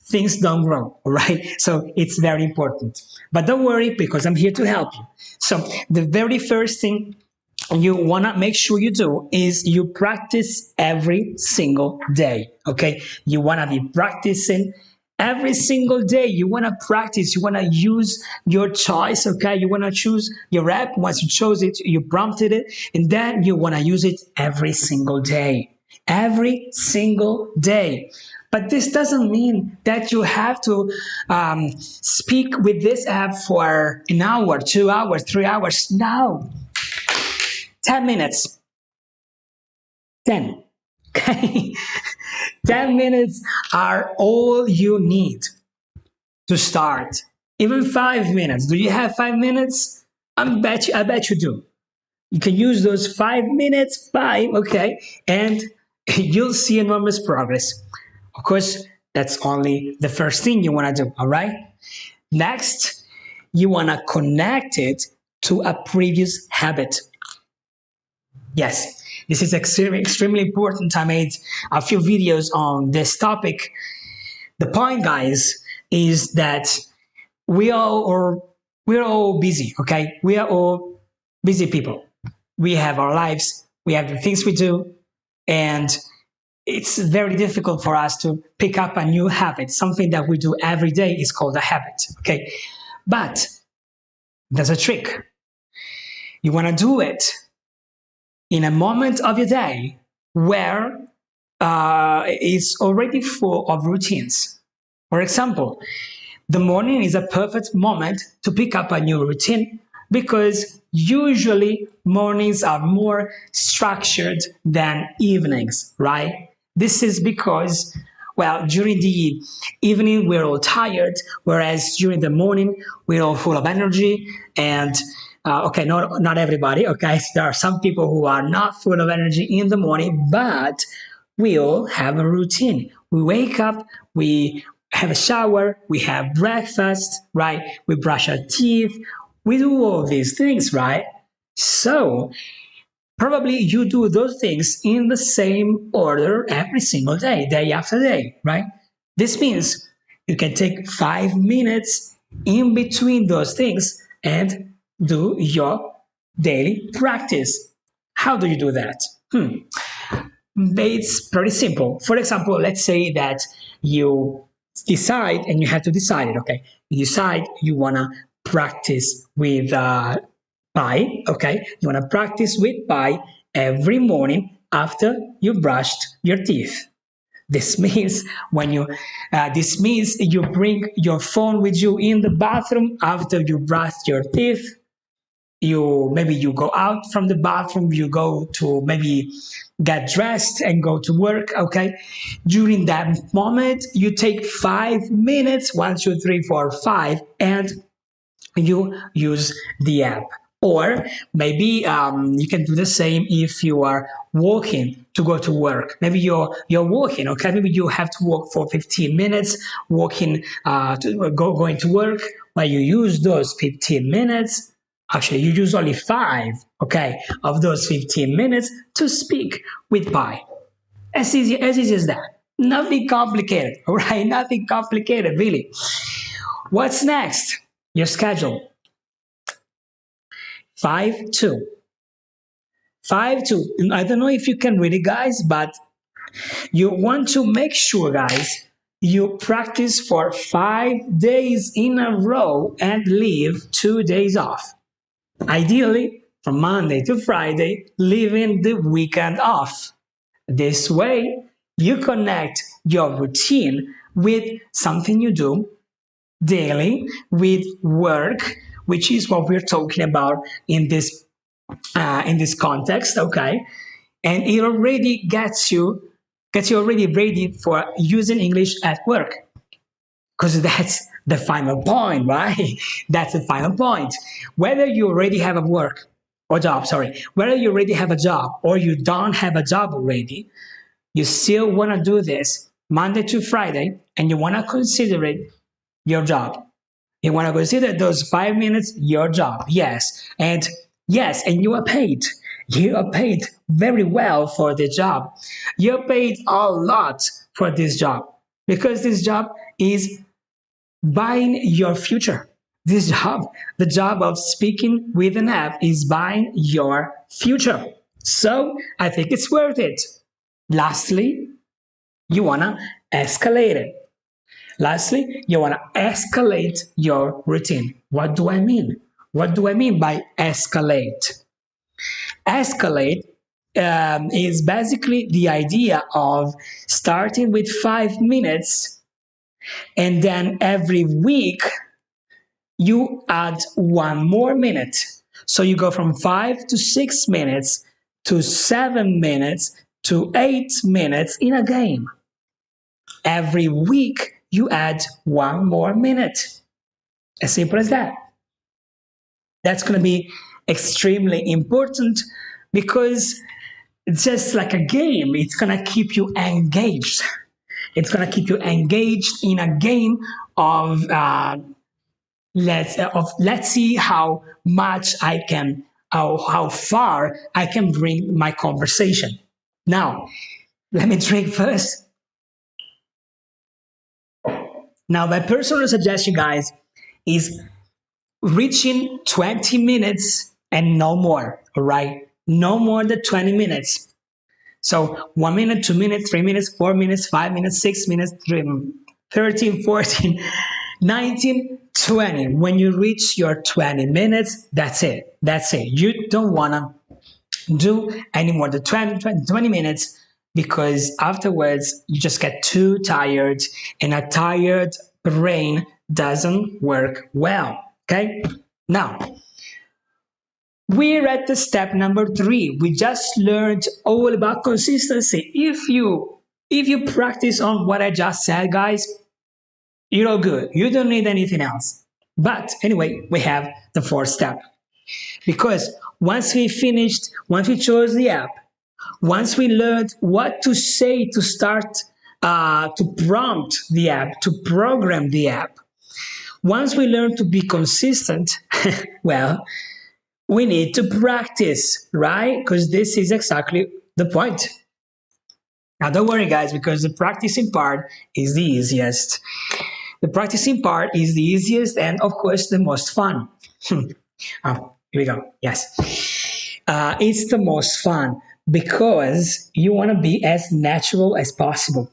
things don't grow, right? So it's very important. But don't worry because I'm here to help you. So the very first thing you want to make sure you do is you practice every single day, okay? You want to be practicing every single day. You want to practice, you want to use your choice, okay? You want to choose your app. Once you chose it, you prompted it, and then you want to use it every single day. Every single day. But this doesn't mean that you have to speak with this app for an hour, 2 hours, 3 hours. No, 10 minutes. 10. Okay? 10 minutes are all you need to start. Even 5 minutes. Do you have 5 minutes? I bet you do. You can use those 5 minutes, okay, and you'll see enormous progress. Of course, that's only the first thing you want to do, all right? Next, you want to connect it to a previous habit. Yes, this is extremely important. I made a few videos on this topic. The point, guys, is that we all are we're all busy, okay? We are all busy people. We have our lives, we have the things we do, and it's very difficult for us to pick up a new habit. Something that we do every day is called a habit, okay? But there's a trick. You want to do it in a moment of your day where it's already full of routines. For example, the morning is a perfect moment to pick up a new routine because usually mornings are more structured than evenings, right? This is because, well, during the evening we're all tired, whereas during the morning we're all full of energy and okay, not everybody, okay? There are some people who are not full of energy in the morning, but we all have a routine. We wake up, we have a shower, we have breakfast, right? We brush our teeth, we do all these things, right? So probably you do those things in the same order every single day, day after day, right? This means you can take 5 minutes in between those things and do your daily practice. How do you do that? It's pretty simple. For example, let's say that you decide, and you have to decide it, okay? You decide you want to practice with pie, okay? You want to practice with pie every morning after you brushed your teeth. This means this means you bring your phone with you in the bathroom after you brush your teeth. maybe you go out from the bathroom, you go to maybe get dressed and go to work. Okay, during that moment you take 5 minutes, 1, 2, 3, 4, 5, and you use the app. Or maybe you can do the same if you are walking to go to work. Maybe you're walking. Okay, maybe you have to walk for 15 minutes walking going to work. But you use those 15 minutes. Actually, you use only 5, okay, of those 15 minutes to speak with Pi. As easy as that. Nothing complicated, all right? Nothing complicated, really. What's next? Your schedule. 5-2. 5-2. I don't know if you can read it, guys, but you want to make sure, guys, you practice for 5 days in a row and leave 2 days off. Ideally, from Monday to Friday, leaving the weekend off. This way, you connect your routine with something you do daily, with work, which is what we're talking about in this context, okay? And it already gets you already ready for using English at work, because that's the final point, right? That's the final point. Whether you already have a work or job, sorry, whether you already have a job or you don't have a job already, you still want to do this Monday to Friday, and you want to consider it your job. You want to consider those 5 minutes your job. Yes, and you are paid. You are paid very well for the job. You're paid a lot for this job, because this job is buying your future. This job, the job of speaking with an app, is buying your future. So I think it's worth it. Lastly, you want to escalate it. Lastly, you want to escalate your routine. What do I mean? What do I mean by escalate? Escalate is basically the idea of starting with 5 minutes, and then every week you add 1 more minute. So you go from 5 to 6 minutes to 7 minutes to 8 minutes in a game. Every week you add 1 more minute. As simple as that. That's going to be extremely important, because it's just like a game. It's going to keep you engaged. It's going to keep you engaged in a game of let's see how much I can, how far I can bring my conversation. Now, let me drink first. Now, my personal suggestion, guys, is reaching 20 minutes and no more, all right? No more than 20 minutes. So 1 minute, 2 minutes, 3 minutes, 4 minutes, 5 minutes, 6 minutes, 13, 14, 19, 20. When you reach your 20 minutes, that's it. That's it. You don't want to do any more than 20 minutes, because afterwards you just get too tired, and a tired brain doesn't work well. Okay? Now, we're at the step number 3. We just learned all about consistency. If you practice on what I just said, guys, you're all good. You don't need anything else. But anyway, we have the 4th step. Because once we chose the app, once we learned what to say to start to prompt the app, to program the app, once we learn to be consistent, well, we need to practice, right? Because this is exactly the point. Now, don't worry, guys, because the practicing part is the easiest. The practicing part is the easiest and, of course, the most fun. Oh, here we go. Yes. It's the most fun because you want to be as natural as possible.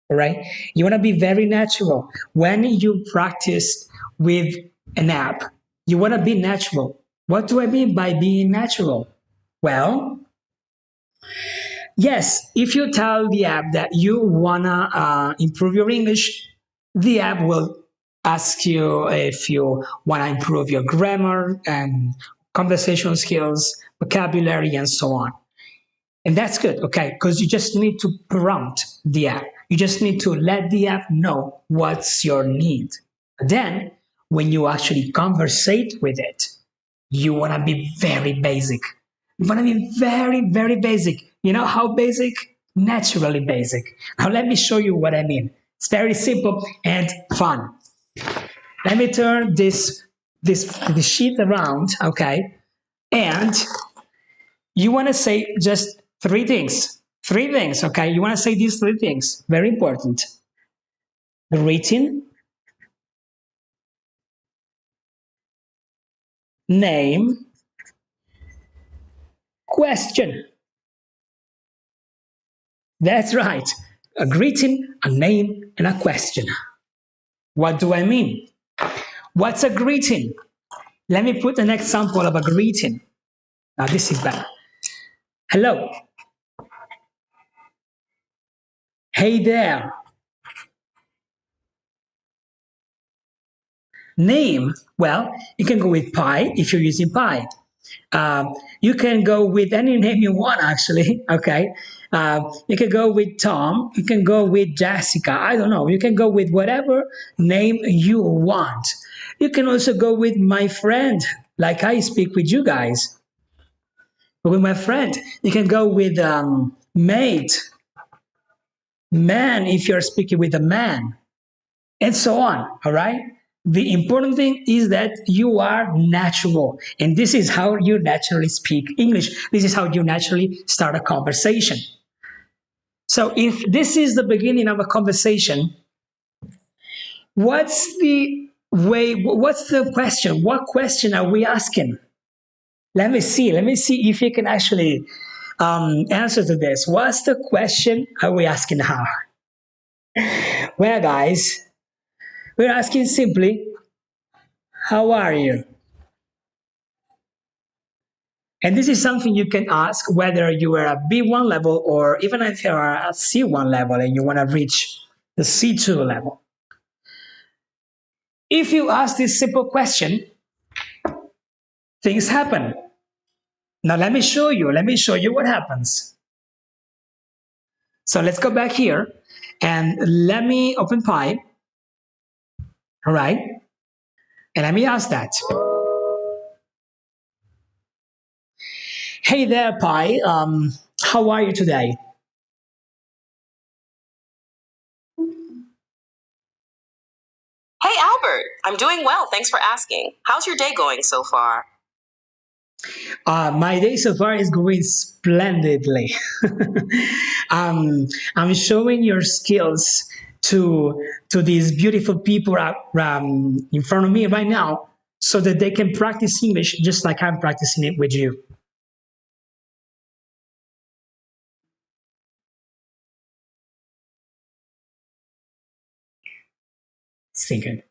All right? You want to be very natural. When you practice with an app, you want to be natural. What do I mean by being natural? Well, yes, if you tell the app that you want to improve your English, the app will ask you if you want to improve your grammar and conversational skills, vocabulary, and so on. And that's good, okay? Because you just need to prompt the app. You just need to let the app know what's your need. Then, when you actually conversate with it, you want to be very basic. You want to be very, very basic. You know how basic? Naturally basic. Now, let me show you what I mean. It's very simple and fun. Let me turn this sheet around, okay? And you want to say just three things. Three things, okay? You want to say these three things. Very important. Greeting, name, question. That's right. A greeting, a name, and a question. What do I mean? What's a greeting? Let me put an example of a greeting. Now, this is better. Hello. Hey there. Name, well, you can go with Pi if you're using Pi. You can go with any name you want, actually. Okay. You can go with Tom. You can go with Jessica. I don't know. You can go with whatever name you want. You can also go with my friend, like I speak with you guys. With my friend, you can go with mate, man, if you're speaking with a man, and so on. All right. The important thing is that you are natural, and this is how you naturally speak English. This is how you naturally start a conversation. So, if this is the beginning of a conversation, what's the way? What's the question? What question are we asking? Let me see. Let me see if you can actually answer to this. What's the question are we asking now? Well, guys, we're asking simply, how are you? And this is something you can ask whether you are a B1 level or even if you are a C1 level and you want to reach the C2 level. If you ask this simple question, things happen. Now let me show you. Let me show you what happens. So let's go back here and let me open Pi. All right. And let me ask that. Hey there, Pi. How are you today? Hey, Albert. I'm doing well. Thanks for asking. How's your day going so far? My day so far is going splendidly. I'm showing your skills to these beautiful people in front of me right now, so that they can practice English just like I'm practicing it with you. Thinking,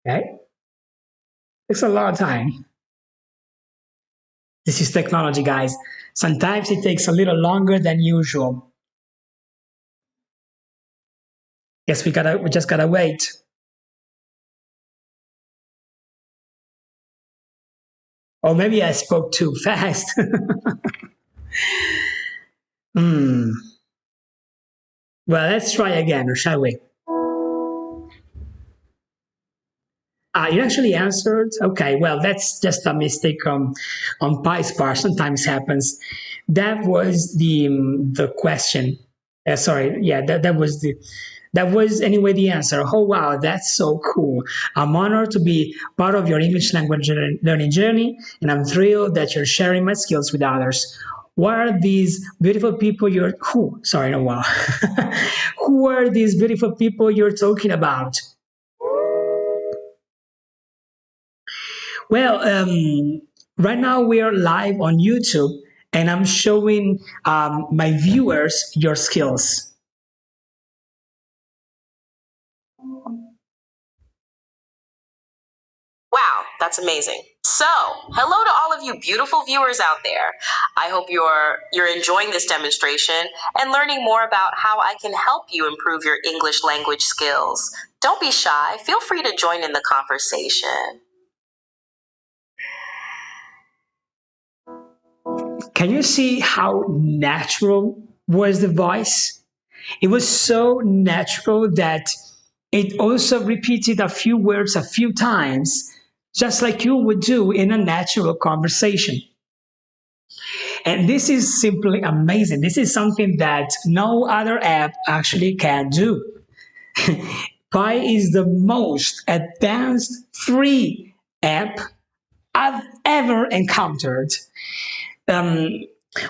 okay? Takes a lot of time. This is technology, guys. Sometimes it takes a little longer than usual. Guess we just gotta wait. Or maybe I spoke too fast. Hmm. Well, let's try again, shall we? You actually answered. Okay, well, that's just a mistake on Pi's part. Sometimes happens. That was the question. Sorry, yeah, that was anyway the answer. Oh wow, that's so cool. I'm honored to be part of your English language learning journey, and I'm thrilled that you're sharing my skills with others. What are these beautiful people you're who? Sorry, no wow. Who are these beautiful people you're talking about? Well, right now we are live on YouTube, and I'm showing my viewers your skills. Wow, that's amazing. So, hello to all of you beautiful viewers out there. I hope you're enjoying this demonstration and learning more about how I can help you improve your English language skills. Don't be shy. Feel free to join in the conversation. Can you see how natural was the voice? It was so natural that it also repeated a few words a few times, just like you would do in a natural conversation. And this is simply amazing. This is something that no other app actually can do. Pi is the most advanced free app I've ever encountered. Um,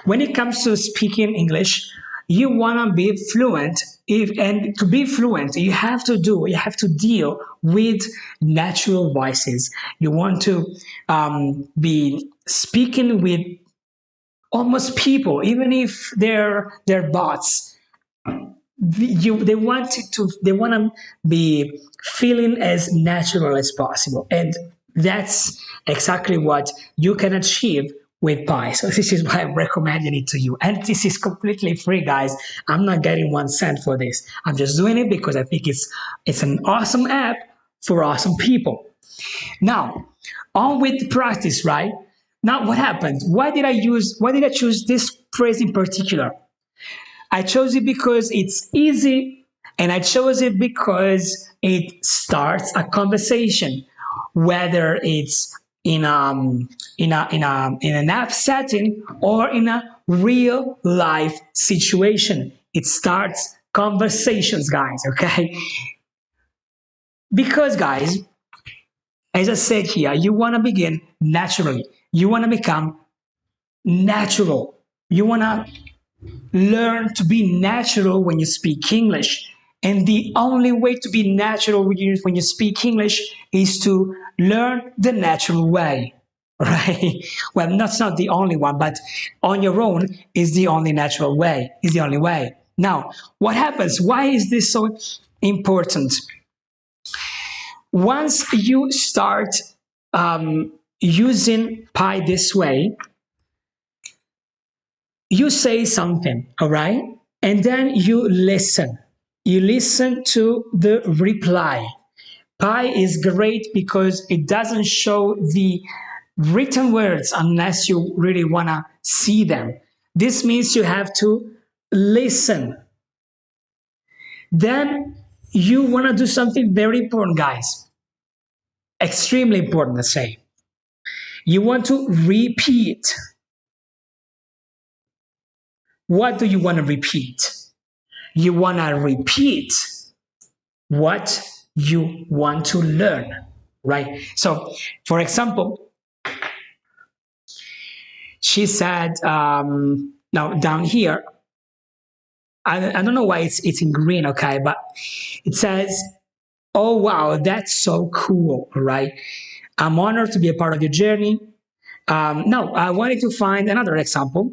when it comes to speaking English, you want to be fluent. And to be fluent, you have to deal with natural voices. You want to be speaking with almost people, even if they're bots. They want to be feeling as natural as possible, and that's exactly what you can achieve with Pi. So this is why I'm recommending it to you, and this is completely free, guys. I'm not getting 1 cent for this. I'm just doing it because I think it's an awesome app for awesome people. Now, on with the practice, right? Now, what happened? Why did I choose this phrase in particular? I chose it because it's easy, and I chose it because it starts a conversation, whether it's in an app setting or in a real life situation. It starts conversations, guys. Okay, because guys, as I said here, you want to begin naturally. You want to become natural. You want to learn to be natural when you speak English. And the only way to be natural when you speak English is to learn the natural way, right? Well, that's not the only one, but on your own is the only natural way, is the only way. Now, what happens? Why is this so important? Once you start using Pi this way, you say something, all right? And then you listen. You listen to the reply. Pi is great because it doesn't show the written words unless you really want to see them. This means you have to listen. Then you want to do something very important, guys. Extremely important, let's say. You want to repeat. What do you want to repeat? You want to repeat what you want to learn, right? So, for example, she said, now down here, I don't know why it's in green, okay, but it says, oh wow, that's so cool, right? I'm honored to be a part of your journey. Now, I wanted to find another example.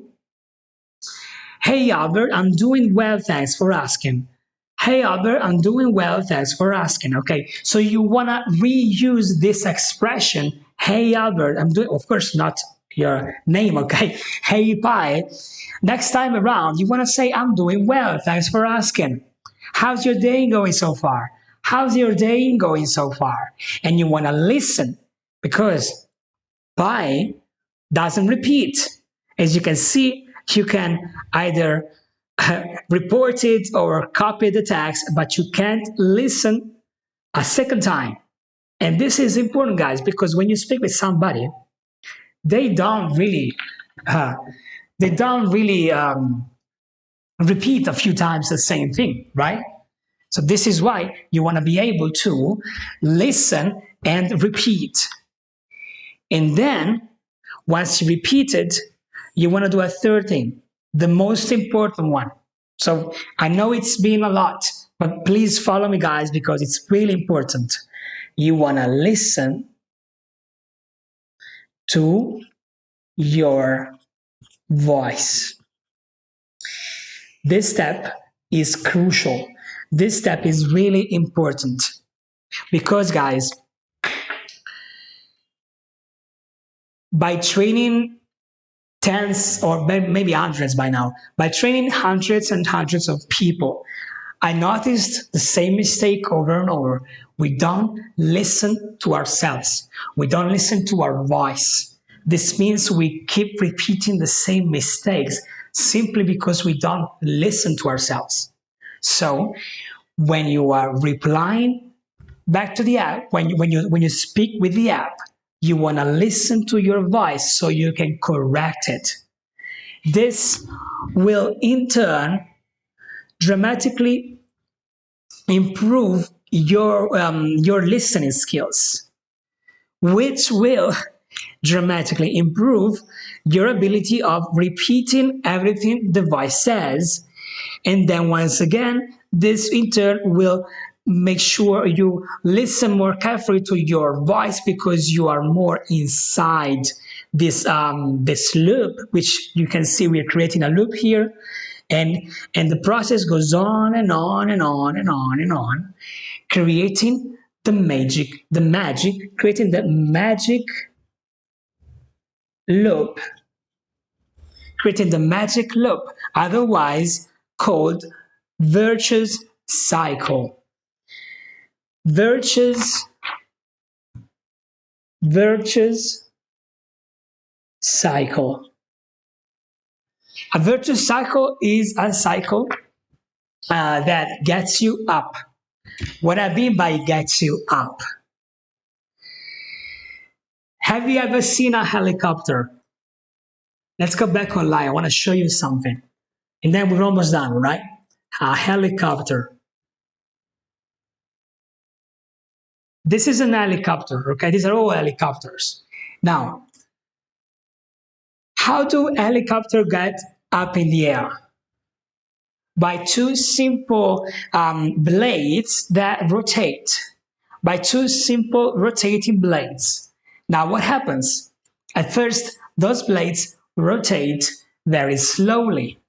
Hey Albert, I'm doing well, thanks for asking. Hey Albert, I'm doing well, thanks for asking. Okay, so you wanna reuse this expression, hey Albert, I'm doing, of course not your name, okay? Hey Pi. Next time around, you wanna say, I'm doing well, thanks for asking. How's your day going so far? How's your day going so far? And you wanna listen, because Pi doesn't repeat. As you can see, you can either report it or copy the text, but you can't listen a second time. And this is important, guys, because when you speak with somebody, they don't really uh, repeat a few times the same thing, right? So this is why you want to be able to listen and repeat. And then once you repeat it, you want to do a third thing, the most important one. So I know it's been a lot, but please follow me, guys, because it's really important. You want to listen to your voice. This step is crucial. This step is really important because, guys, by training tens or maybe hundreds by now, by training hundreds and hundreds of people, I noticed the same mistake over and over. We don't listen to ourselves. We don't listen to our voice. This means we keep repeating the same mistakes simply because we don't listen to ourselves. So when you are replying back to the app, when you speak with the app, you want to listen to your voice so you can correct it. This will in turn dramatically improve your listening skills, which will dramatically improve your ability of repeating everything the voice says. And then once again, this in turn will make sure you listen more carefully to your voice because you are more inside this loop, which you can see we're creating a loop here. And the process goes on and on and on and on and on, creating creating the magic loop, otherwise called virtuous cycle. Virtuous cycle. A virtuous cycle is a cycle that gets you up. What I mean by gets you up. Have you ever seen a helicopter? Let's go back online. I want to show you something. And then we're almost done, right? A helicopter. This is an helicopter, okay? These are all helicopters. Now, how do helicopters get up in the air? By two simple blades that rotate. By two simple rotating blades. Now, what happens? At first, those blades rotate very slowly,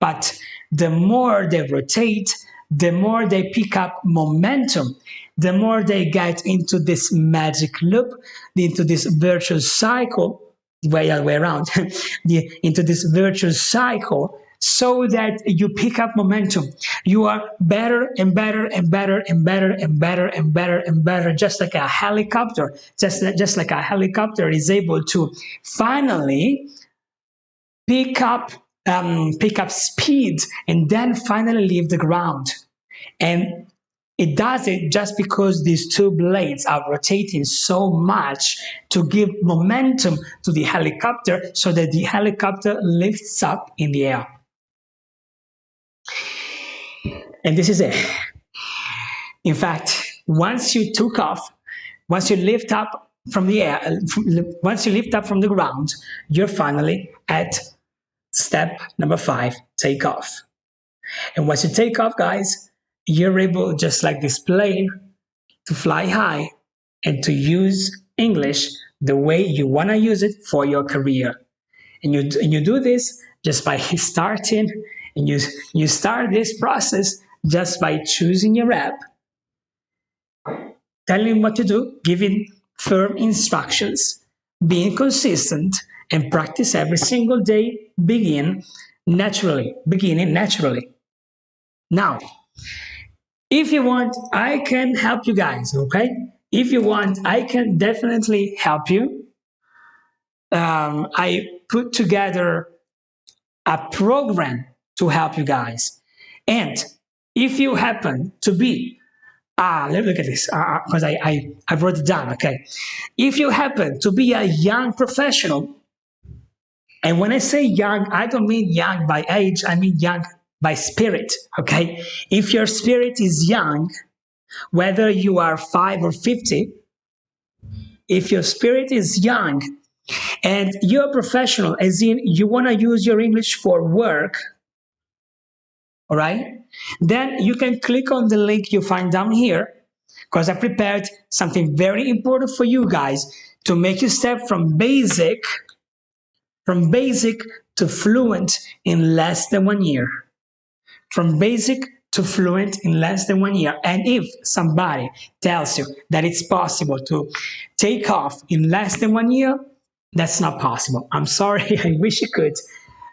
but the more they rotate, the more they pick up momentum, the more they get into this magic loop, into this virtuous cycle, way other way around, into this virtuous cycle, so that you pick up momentum. You are better and better and better and better and better and better and better, just like a helicopter. Just like a helicopter is able to finally pick up speed and then finally leave the ground. And it does it just because these two blades are rotating so much to give momentum to the helicopter so that the helicopter lifts up in the air. And this is it. In fact, once you took off, once you lift up from the air, once you lift up from the ground, you're finally at step number 5, take off. And once you take off, guys, you're able, just like this plane, to fly high and to use English the way you want to use it for your career. And you do this just by starting, and you start this process just by choosing your app, telling what to do, giving firm instructions, being consistent, and practice every single day, beginning naturally. Now, if you want, I can help you guys, okay? If you want, I can definitely help you. I put together a program to help you guys. And if you happen to be, let me look at this, because I wrote it down, okay? If you happen to be a young professional, and when I say young, I don't mean young by age, I mean young by spirit, okay? If your spirit is young, whether you are 5 or 50, if your spirit is young and you're a professional, as in you want to use your English for work, all right, then you can click on the link you find down here, because I prepared something very important for you guys to make you step from basic to fluent in less than 1 year. From basic to fluent in less than 1 year. And if somebody tells you that it's possible to take off in less than 1 year, that's not possible. I'm sorry, I wish it could.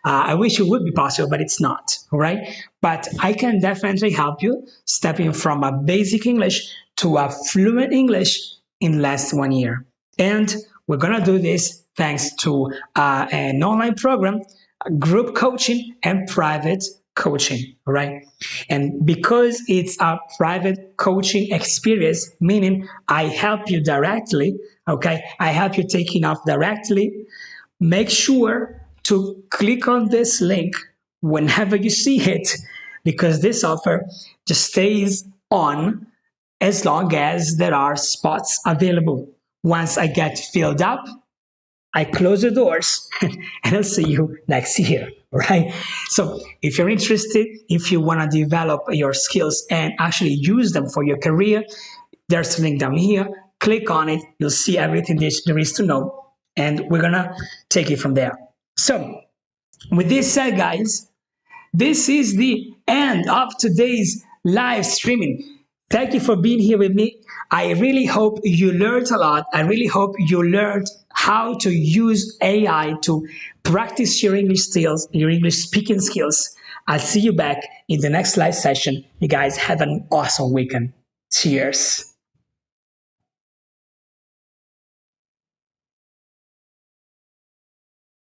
I wish it would be possible, but it's not, all right? But I can definitely help you stepping from a basic English to a fluent English in less than 1 year. And we're gonna do this thanks to an online program, group coaching, and private coaching. All right. And because it's a private coaching experience, meaning I help you directly, okay, I help you taking off directly, make sure to click on this link whenever you see it, because this offer just stays on as long as there are spots available. Once I get filled up, I close the doors and I'll see you next year, right? So if you're interested, if you want to develop your skills and actually use them for your career, there's a link down here. Click on it. You'll see everything there is to know. And we're going to take it from there. So with this said, guys, this is the end of today's live streaming. Thank you for being here with me. I really hope you learned a lot. I really hope you learned how to use AI to practice your English skills, your English speaking skills. I'll see you back in the next live session. You guys have an awesome weekend. Cheers.